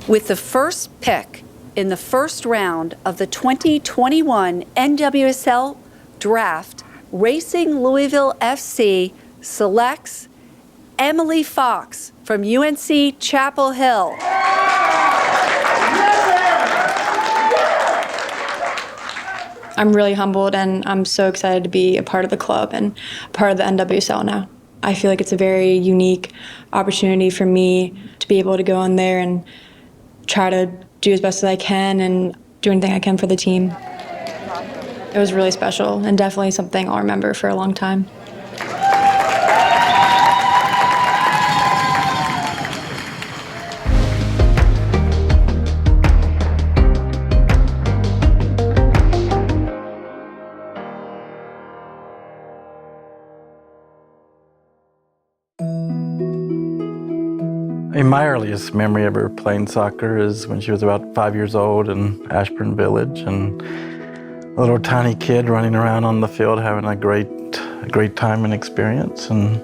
With the first pick in the first round of the 2021 NWSL Draft, Racing Louisville FC selects Emily Fox from UNC Chapel Hill. I'm really humbled and I'm so excited to be a part of the club and part of the NWSL now. I feel like it's a very unique opportunity for me to be able to go in there and try to do as best as I can and do anything I can for the team. It was really special and definitely something I'll remember for a long time. My earliest memory of her playing soccer is when she was about 5 years old in Ashburn Village, and a little tiny kid running around on the field having a great time and experience, and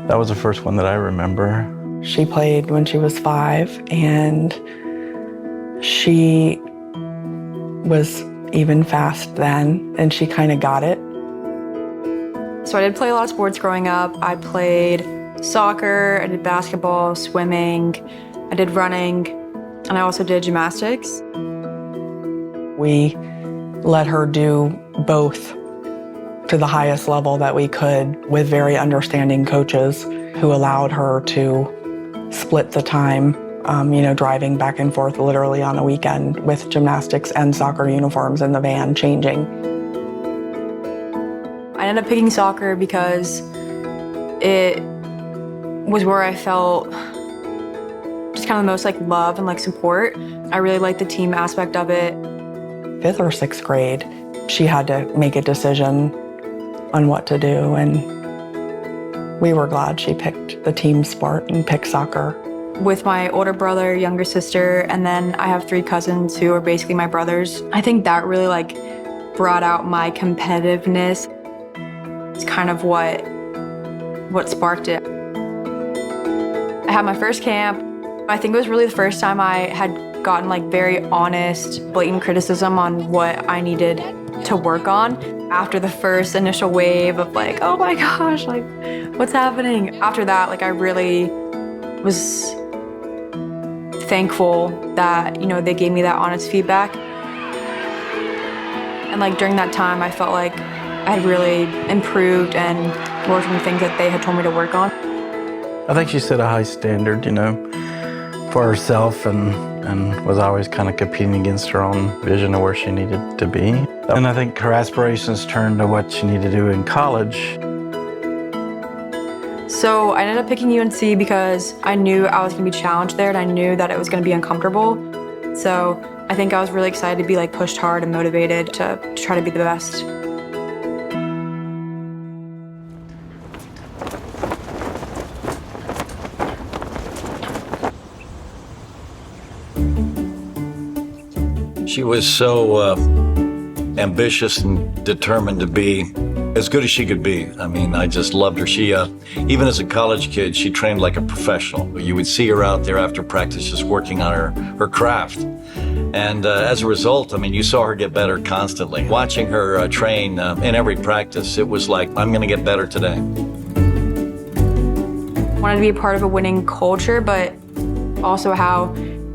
that was the first one that I remember. She played when she was 5, and she was even fast then, and she kind of got it. So I did play a lot of sports growing up. I played soccer, I did basketball, swimming, I did running, and I also did gymnastics. We let her do both to the highest level that we could with very understanding coaches who allowed her to split the time, driving back and forth literally on the weekend with gymnastics and soccer uniforms in the van changing. I ended up picking soccer because it was where I felt just kind of the most love and support. I really liked the team aspect of it. 5th or 6th grade, she had to make a decision on what to do, and we were glad she picked the team sport and picked soccer. With my older brother, younger sister, and then I have 3 cousins who are basically my brothers. I think that really brought out my competitiveness. It's kind of what sparked it. I had my first camp. I think it was really the first time I had gotten very honest, blatant criticism on what I needed to work on. After the first initial wave of oh my gosh, what's happening? After that, I really was thankful that, they gave me that honest feedback. And during that time, I felt like I had really improved and worked on the things that they had told me to work on. I think she set a high standard, for herself and was always kind of competing against her own vision of where she needed to be. And I think her aspirations turned to what she needed to do in college. So I ended up picking UNC because I knew I was going to be challenged there, and I knew that it was going to be uncomfortable. So I think I was really excited to be pushed hard and motivated to try to be the best. She was so ambitious and determined to be as good as she could be. I mean, I just loved her. She, even as a college kid, she trained like a professional. You would see her out there after practice just working on her craft. And as a result, I mean, you saw her get better constantly. Watching her train in every practice, it was like, I'm going to get better today. I wanted to be a part of a winning culture, but also how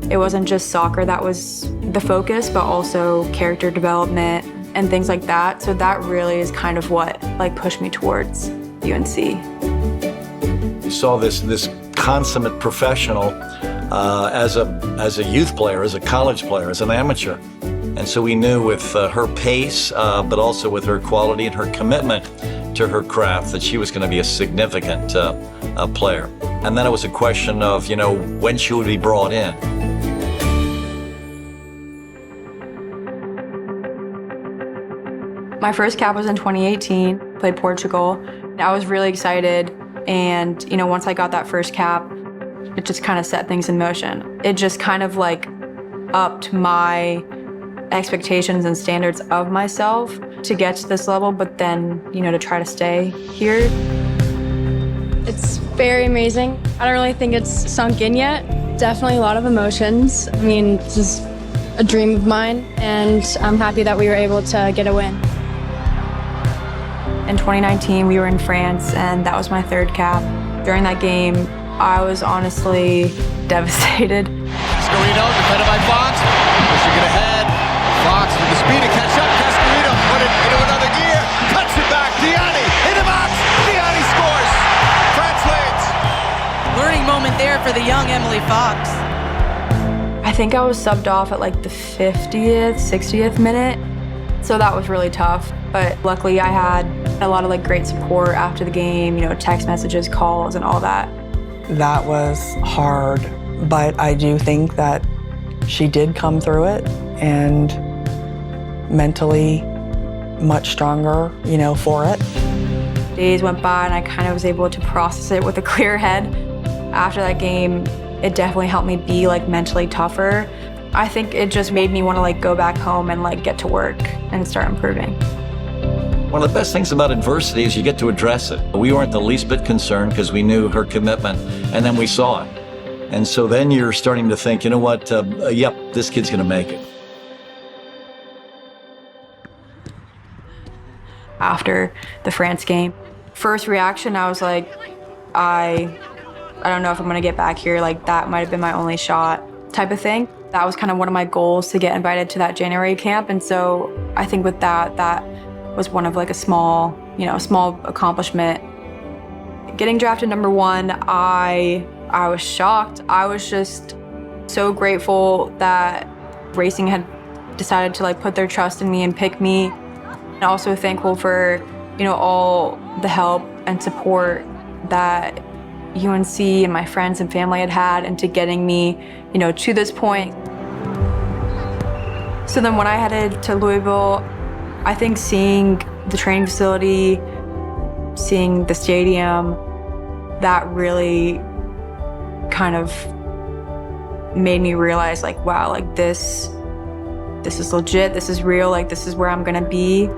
it wasn't just soccer that was the focus, but also character development and things like that. So that really is kind of what pushed me towards UNC. You saw this consummate professional as a youth player, as a college player, as an amateur. And so we knew with her pace, but also with her quality and her commitment to her craft that she was going to be a significant player. And then it was a question of, when she would be brought in. My first cap was in 2018, played Portugal. I was really excited, and once I got that first cap, it just kind of set things in motion. It just kind of upped my expectations and standards of myself to get to this level, but then, to try to stay here. It's very amazing. I don't really think it's sunk in yet. Definitely a lot of emotions. I mean, this is a dream of mine, and I'm happy that we were able to get a win. In 2019, we were in France, and that was my third cap. During that game, I was honestly devastated. Cascarino, defended by Fox, pushing it ahead. Fox with the speed to catch up. Cascarino put it into another gear, cuts it back. Diani in the box. Diani scores. France leads. Learning moment there for the young Emily Fox. I think I was subbed off at like the 50th, 60th minute, so that was really tough. But luckily I had a lot of like great support after the game, you know, text messages, calls, and all that. That was hard, but I do think that she did come through it and mentally much stronger, you know, for it. Days went by and I kind of was able to process it with a clear head. After that game, it definitely helped me be like mentally tougher. I think it just made me want to like go back home and like get to work and start improving. One of the best things about adversity is you get to address it. We weren't the least bit concerned because we knew her commitment, and then we saw it. And so then you're starting to think, you know what, yep, this kid's gonna make it. After the France game, first reaction, I was like, I don't know if I'm gonna get back here. Like that might have been my only shot type of thing. That was kind of one of my goals, to get invited to that January camp. And so I think with that was one of like a small accomplishment. Getting drafted #1, I was shocked. I was just so grateful that racing had decided to like put their trust in me and pick me. And also thankful for, you know, all the help and support that UNC and my friends and family had into getting me, you know, to this point. So then when I headed to Louisville, I think seeing the training facility, seeing the stadium, that really kind of made me realize like, wow, like this is legit, this is real, like this is where I'm gonna be.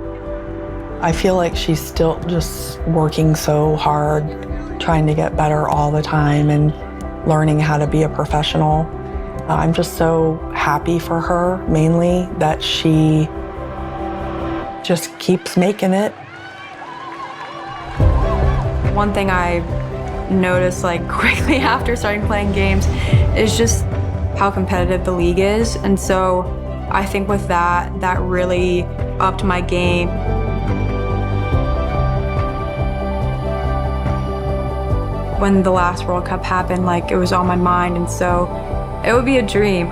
I feel like she's still just working so hard, trying to get better all the time and learning how to be a professional. I'm just so happy for her, mainly, that she just keeps making it. One thing I noticed like quickly after starting playing games is just how competitive the league is. And so I think with that really upped my game. When the last World Cup happened, like it was on my mind, and so it would be a dream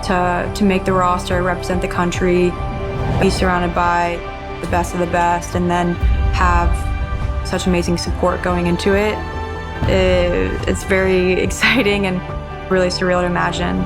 to make the roster, represent the country, be surrounded by the best of the best, and then have such amazing support going into it. It's very exciting and really surreal to imagine.